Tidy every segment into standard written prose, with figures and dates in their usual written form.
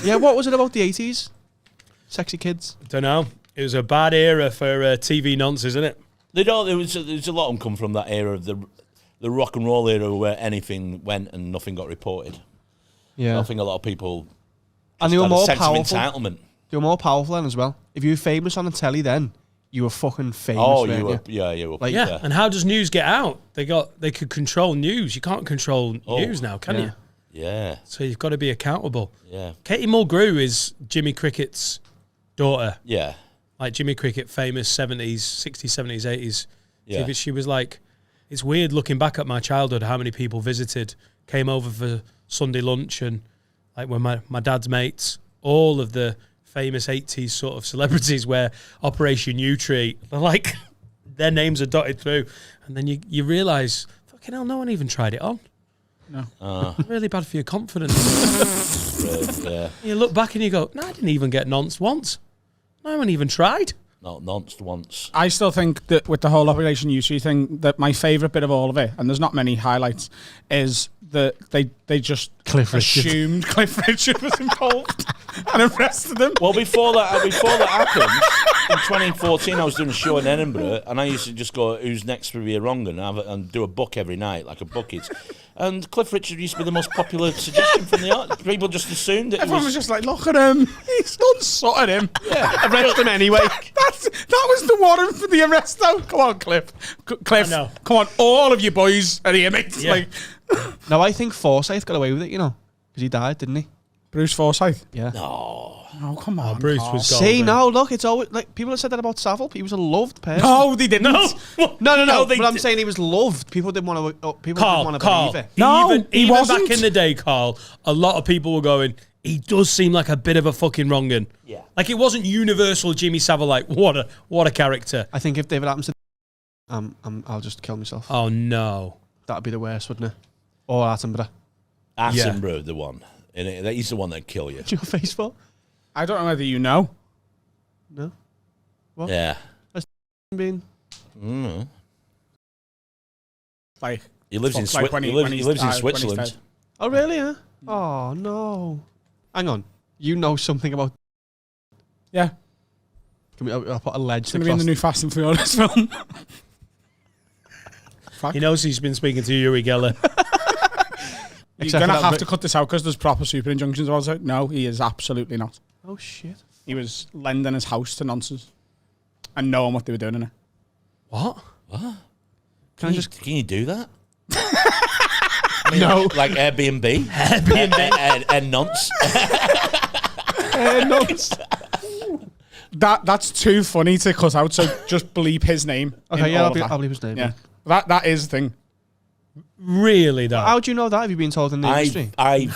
Yeah, what was it about the 80s? Sexy kids? Don't know. It was a bad era for TV nonsense, isn't it? There was a lot of them come from that era of the rock and roll era where anything went and nothing got reported. Yeah. I think a lot of people and they were more powerful. Entitlement. They were more powerful then as well. If you were famous on the telly then, you were fucking famous. Oh, you were. Yeah, you were. Like, yeah. And how does news get out? They could control news. You can't control news now, can you? Yeah. So you've got to be accountable. Yeah. Katie Mulgrew is Jimmy Crickett's daughter. Yeah. Like Jimmy Cricket, famous 70s, 60s, 70s, 80s. Yeah. She was like, it's weird looking back at my childhood, how many people came over for Sunday lunch, and like when my dad's mates, all of the famous 80s sort of celebrities where Operation U-Tree, they're like, their names are dotted through. And then you realise, fucking hell, no one even tried it on. No. Really bad for your confidence. Really, yeah. You look back and you go, no, I didn't even get nonced once. No one even tried. Not nonced once. I still think that with the whole Operation U-Tree thing, that my favourite bit of all of it, and there's not many highlights, is that they just assumed Cliff Richard was involved and arrested him. Well, before that happened, in 2014, I was doing a show in Edinburgh, and I used to just go, "Who's next for Ria Rongan?" and do a book every night, like a bookies. And Cliff Richard used to be the most popular suggestion from the art. People just assumed that everyone was just like, "Look at him, he's done something him." Yeah, arrest him anyway. That was the warrant for the arrest, though. Come on, Cliff. Come on, all of you boys are here, mate. Yeah. Like, no, I think Forsyth got away with it, you know, because he died, didn't he? Bruce Forsyth. Yeah. No, come on. Bruce was gone. See, no, look, it's always like people have said that about Savile. He was a loved person. No, they didn't. No. But I'm saying he was loved. People didn't want to. People didn't want to believe it. No, he even wasn't. back in the day, Carl, a lot of people were going, he does seem like a bit of a fucking wrong'un. Yeah. Like it wasn't universal Jimmy Savile, like what a character. I think if David happens to I'll just kill myself. Oh no. That'd be the worst, wouldn't it? Or Attenborough. Attenborough, the one. He's the one that'd kill you. Do you have a face for? I don't know whether you know. No. What? Yeah. Been? Like he lives in Switzerland. Oh really? Yeah. Oh no. Hang on. You know something about? Yeah. Can we? I'll put a ledge. It's going to be in the new Fast and Furious film. He knows he's been speaking to Uri Geller. You're going to have to cut this out because there's proper Superunjunctions about it. No, he is absolutely not. Oh shit. He was lending his house to nonsense and knowing what they were doing in it. What? Can you do that? No. Like Airbnb? And nonce? Nonce. That's too funny to cut out, so just bleep his name. Okay, yeah, I'll bleep his name. Yeah. That is the thing. Really, though? How do you know that? Have you been told in the industry? I've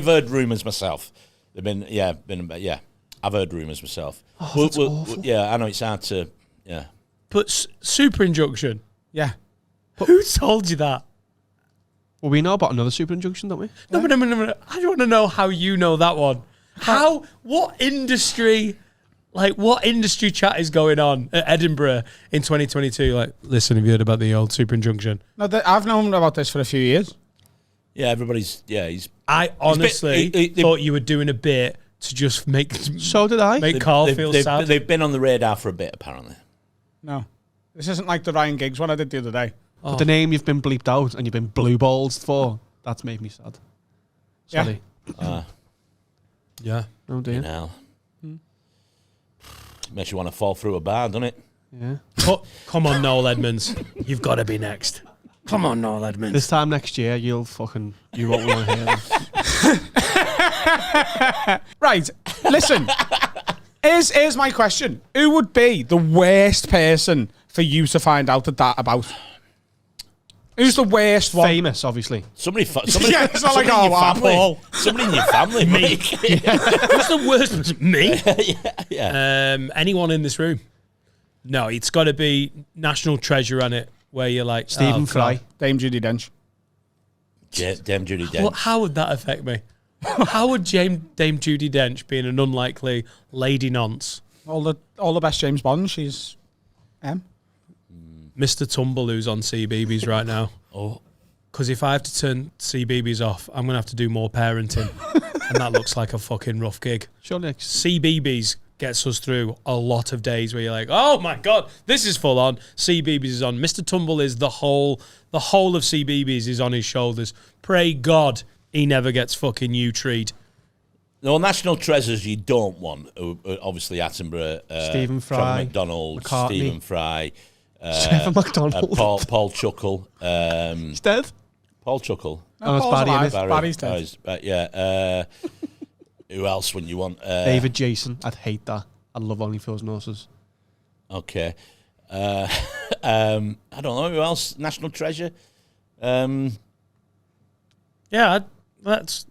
heard rumours myself. I've heard rumours myself. Oh, that's awful. Yeah, I know it's hard to. Yeah. But Superunjunction? Yeah. Who told you that? Well, we know about another Superunjunction, don't we? No. I want to know how you know that one. What industry chat is going on at Edinburgh in 2022? Like, listen, have you heard about the old Superunjunction? No, I've known about this for a few years. Yeah, I honestly thought you were doing a bit to just make. So did I. Make Carl feel sad. They've been on the radar for a bit, apparently. No, this isn't like the Ryan Giggs one I did the other day. But the name you've been bleeped out and you've been blue balls for, that's made me sad. Sorry. Yeah. Oh dear. You know. Makes you want to fall through a bar, doesn't it? Yeah. Come on, Noel Edmonds. You've got to be next. Come on, Noel Edmonds. This time next year, you won't want to hear this. Right. Listen. Here's my question. Who would be the worst person for you to find out that about? Who's the worst one? Famous, obviously. Somebody yeah, it's not like, Paul. Somebody in your family. Me. Who's the worst person? Me? yeah. Anyone in this room? No, it's got to be National Treasure on it, where you're like... Stephen Fry. Dame Judi Dench. Dame Judi Dench. How would that affect me? How would Dame Judi Dench, being an unlikely lady nonce... All the best James Bond, she's... Mr. Tumble, who's on CBeebies right now. Oh. because if I have to turn CBeebies off, I'm going to have to do more parenting. And that looks like a fucking rough gig. Surely. CBeebies gets us through a lot of days where you're like, oh my God, this is full on. CBeebies is on. Mr. Tumble is the whole of CBeebies is on his shoulders. Pray God he never gets fucking U-treed. No, national treasures you don't want. Obviously, Attenborough, Stephen Fry, John McDonald, McCartney. Stephen Fry, Stephen McDonald. Paul Chuckle. He's dead. Paul Chuckle. Oh, it's Paul's Barry, alive. innit? Barry's dead. Yeah. Who else wouldn't you want? David Jason. I'd hate that. I love Only Fools and Horses. Okay. I don't know. Who else? National treasure? Yeah, it's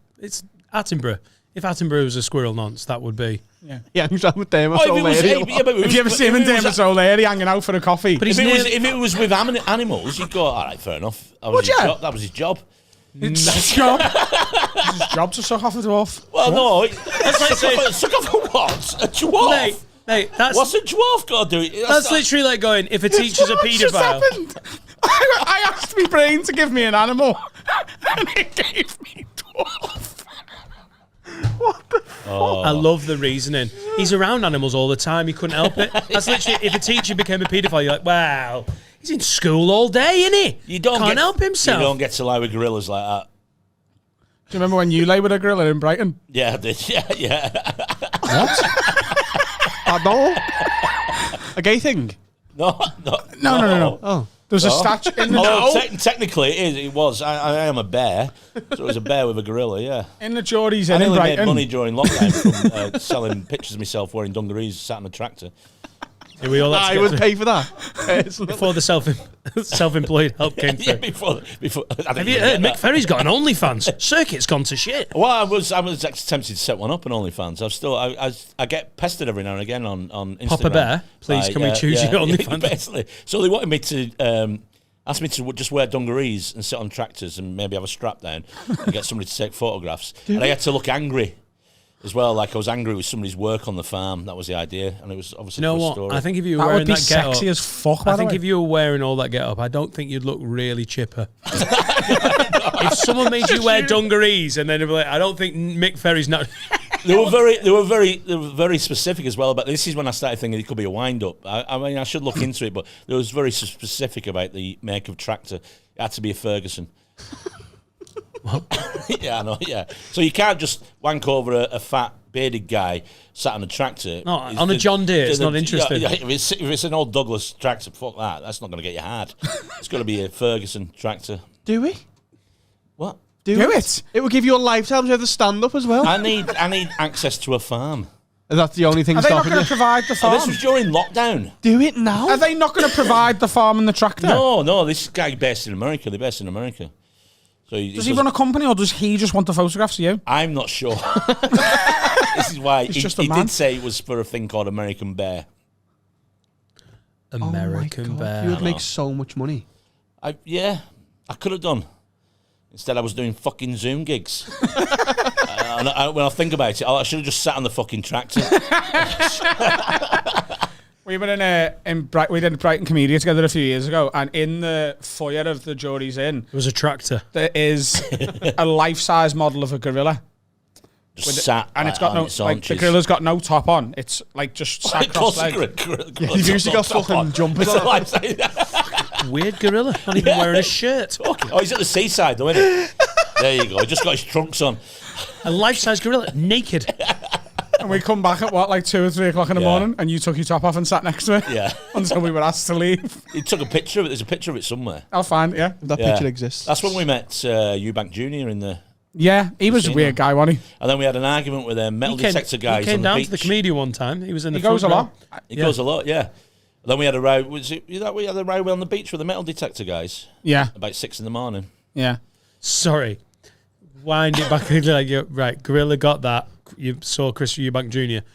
Attenborough. If Attenborough was a squirrel nonce, that would be. Yeah, I'm trying with Damus Oh, if it was- O'Leary. yeah, but Have you ever seen him in Davis O'Leary hanging out for a coffee? But If he's it was with animals, you'd go, all right, fair enough. That was Would his ya? job. That was his job. It's his job. It's his job to suck off a dwarf. Well, no. That's like saying, Suck off a what? A dwarf? mate, that's What's a dwarf got to do? that's literally like going, if a teacher's a What's just paedophile. happened? I asked my brain to give me an animal, and it gave me dwarf. I love the reasoning. He's around animals all the time. He couldn't help it. That's literally, if a teacher became a paedophile, you're like, wow, he's in school all day, isn't he? You don't Can't help himself. You don't get to lie with gorillas like that. Do you remember when you lay with a gorilla in Brighton? Yeah, I did. Yeah. Pardon? A gay thing? No. No. Oh. There's a statue in the Although technically it was. I am a bear, so it was a bear with a gorilla. Yeah. in the Geordies I Inn in nearly made Brighton. money during lockdown from selling pictures of myself wearing dungarees, sat on a tractor. Yeah, we all had to I get would through- pay for that. before the self-employed help came through. Yeah, before. Have you heard Mick Ferry's got an OnlyFans? Circuit's gone to shit. Well, I was tempted to set one up on OnlyFans. I get pestered every now and again on Instagram. Papa Bear, please, can we choose your OnlyFans? Basically. So they wanted me to ask me to just wear dungarees and sit on tractors and maybe have a strap down and get somebody to take photographs. And I had to look angry as well, like I was angry with somebody's work on the farm. That was the idea, and it was obviously You know for a what? story. I think if you were That wearing would be that get sexy up, as fuck. By I the think way. if you were wearing all that get up, I don't think you'd look really chipper. If someone made you wear dungarees and then they'd be like, I don't think Mick Ferry's not. They were very specific as well. But this is when I started thinking it could be a wind up. I mean, I should look into it, but it was very specific about the make of tractor. It had to be a Ferguson. Yeah, I know. Yeah, so you can't just wank over a fat bearded guy sat on a tractor. No, on a John Deere, it's not interesting. Yeah, if it's an old Douglas tractor, fuck that. That's not going to get you hard. It's got to be a Ferguson tractor. Do we? What? Do it. It will give you a lifetime to have the stand up as well. I need access to a farm. That's the only thing Are they not stopping going you. to provide the Oh, farm? this was during lockdown. Do it now. Are they not going to provide the farm and the tractor? No, this guy based in America. They're based in America. So Does he run a company or does he just want the photographs of you? I'm not sure. This is why He's he just a did man. say it was for a thing called American Bear. American Oh my God, Bear. You would make so much money. I could have done. Instead, I was doing fucking Zoom gigs. When I think about it, I should have just sat on the fucking tractor. We were we did a Brighton Comedian together a few years ago, and in the foyer of the Geordies Inn, It was a tractor. there is a life-size model of a gorilla. Just sat And it's got on no, its like, the haunches. gorilla's got no top on. It's like just sat Of course, cross legs. You've usually got fucking jumpers on. Weird gorilla. Not even wearing a shirt. Oh, he's at the seaside, though, isn't he? There you go. He just got his trunks on. A life-size gorilla, naked. And we come back at 2 or 3 o'clock in the Yeah. morning, and you took your top off and sat next to it Yeah. until we were asked to leave. He took a picture of it. There's a picture of it somewhere. I'll find it, yeah. That Yeah. picture exists. That's when we met Eubank Jr. in the... Yeah, he was a Seen weird him. guy, wasn't he? And then we had an argument with metal detector guys he came on the down beach. to the comedian one time. He was in the He goes a front row. lot. He goes a lot, yeah. And then we had a row. We had a row on the beach with the metal detector guys Yeah, about 6 a.m. yeah. Sorry. Wind it back. Right, gorilla got that. You saw Chris Eubank Jr.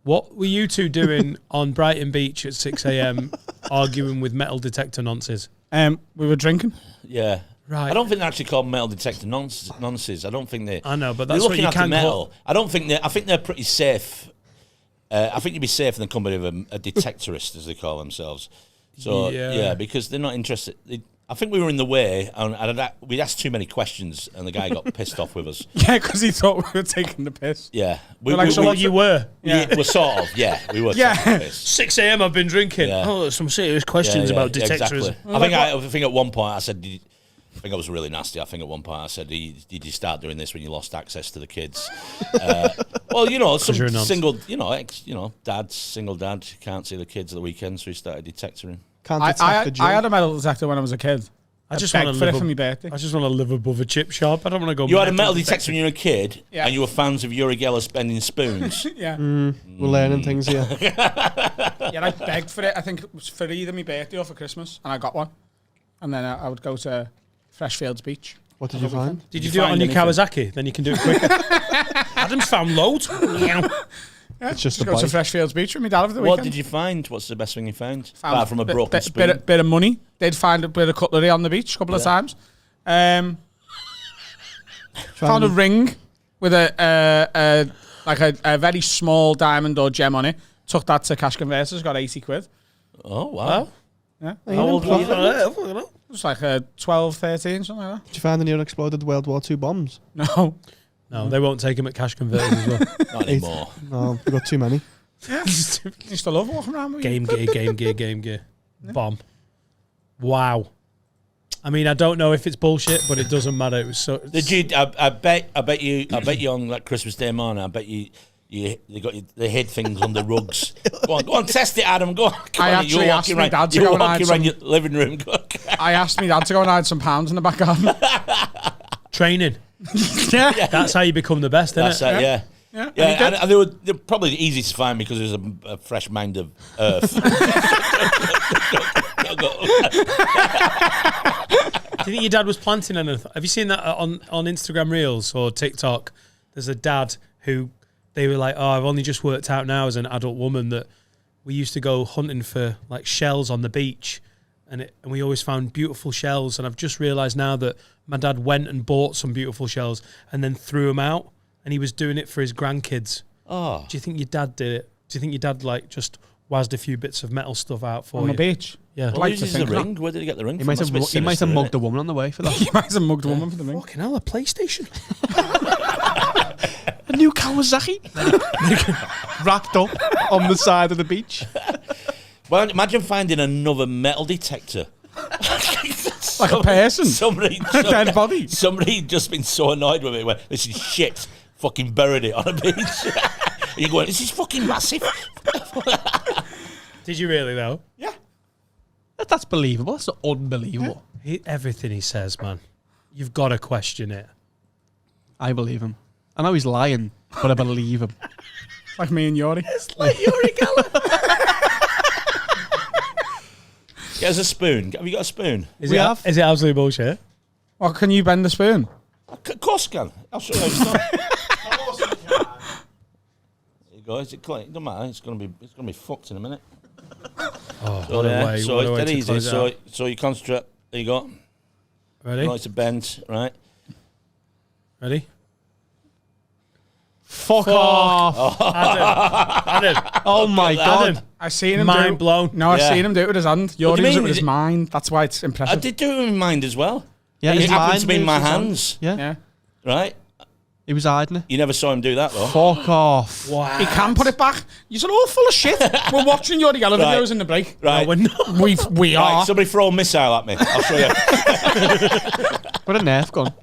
What were you two doing on Brighton Beach at 6 a.m. arguing with metal detector nonces? We were drinking. Yeah. Right. I don't think they're actually called metal detector nonces. I don't think they... I know, but They're that's what looking you at the can metal. call. I don't think they... I think they're pretty safe. I think you'd be safer than company of a detectorist, as they call themselves. So, Yeah. yeah, because they're not interested... I think we were in the way, and we'd asked too many questions, and the guy got pissed off with us. Yeah, because he thought we were taking the piss. Yeah. You were? Yeah. We're sort of, yeah. We were Yeah. taking the piss. 6 a.m. I've been drinking. Yeah. Oh, there's some serious questions about detectorism. Exactly. I think at one point I said, I think I was really nasty. I think at one point I said, did you start doing this when you lost access to the kids? Well, some single, dads, single dad, can't see the kids at the weekend, so he started detectoring. Can't I detect the had a metal detector when I was a kid. I just begged want to for live it for my birthday. I just want to live above a chip shop. I don't want to go. You had a metal detector when you were a kid, Yeah. and you were fans of Uri Geller spending spoons. Yeah. We're learning things here. Yeah, I begged for it. I think it was for either my birthday or for Christmas, and I got one. And then I would go to Freshfields Beach. What did you find? Did you do it on your Kawasaki? Then you can do it quicker. Adam's found loads. Yeah, It's just a go to bike. Freshfields Beach with my dad over the What weekend. did you find? What's the best thing you found? Found Apart from a broken spoon. bit of money. They'd find a bit of cutlery on the beach a couple of times. Found a ring with a very small diamond or gem on it. Took that to cash converters. Got 80 quid. Oh, wow. Yeah. How old were you then? It was like 12, 13, something like that. Did you find any unexploded World War II bombs? No. No, they won't take him at cash converters as well. Not anymore. No, we got too many. Yeah. Used to love walking around with Game gear. Bomb. Wow. I mean, I don't know if it's bullshit, but it doesn't matter. It was so. Did you? I bet you on that Christmas Day morning. I bet they hid things under rugs. Go on, test it, Adam. Go on. I actually asked my dad to go and hide around your living room. I asked my dad to go and hide some pounds in the back garden. Training. Yeah. That's how you become the best, isn't That's it? it. Yeah. Yeah. And they were probably easy to find because it was a fresh mind of earth. Do you think your dad was planting anything? Have you seen that on Instagram Reels or TikTok? There's a dad who they were like, "Oh, I've only just worked out now as an adult woman that we used to go hunting for like shells on the beach, and we always found beautiful shells. And I've just realised now that my dad went and bought some beautiful shells and then threw them out, and he was doing it for his grandkids. Oh, Do you think your dad did it? Do you think your dad like just wazzed a few bits of metal stuff out for On you? the beach. Yeah. well, like who's to the think ring? Where did he get the ring? He from? might That's have, a bit he might sinister, have mugged isn't a woman on the way for that. He might have mugged a woman for the ring. Fucking hell, a PlayStation. A new Kawasaki wrapped up on the side of the beach. it? Well, imagine finding another metal detector. Like a person. Somebody, Dead body. Somebody just been so annoyed with it. Went, this is shit. Fucking buried it on a beach. You're going, this is fucking massive. Did you really though? Yeah. That's believable. That's unbelievable. Everything he says, man, you've got to question it. I believe him. I know he's lying, but I believe him. Like me and Yori. It's like Uri Geller. Get us a spoon. Have you got a spoon? Is We it have. Is it absolutely bullshit? Well, can you bend the spoon? Of course I can. I'll show you how it's done. There you go. Is it clean? It doesn't matter. It's gonna be fucked in a minute. Oh, So what a there. way, So what a it's way dead to easy. close it out. So you concentrate. There you go. Ready? No, it's a bend, right? Ready? Fuck off. Adam. Oh my Adam. God. I seen him Mind do blown. No, I've Yeah. seen him do it with his hand. What do Yori you does it mean? with Is his it- mind. That's why it's I impressive. did do it in my mind as well. Yeah, It his happened mind to be in moves my his hand. hands, Yeah. Yeah. right? He was hiding it. You never saw him do that though. Fuck off. Wow. He can put it back. You're all full of shit. We're watching Yori Geller Right. videos in the break. Right. No, we're not. We Right, are. somebody throw a missile at me. I'll show you. What a Nerf gun.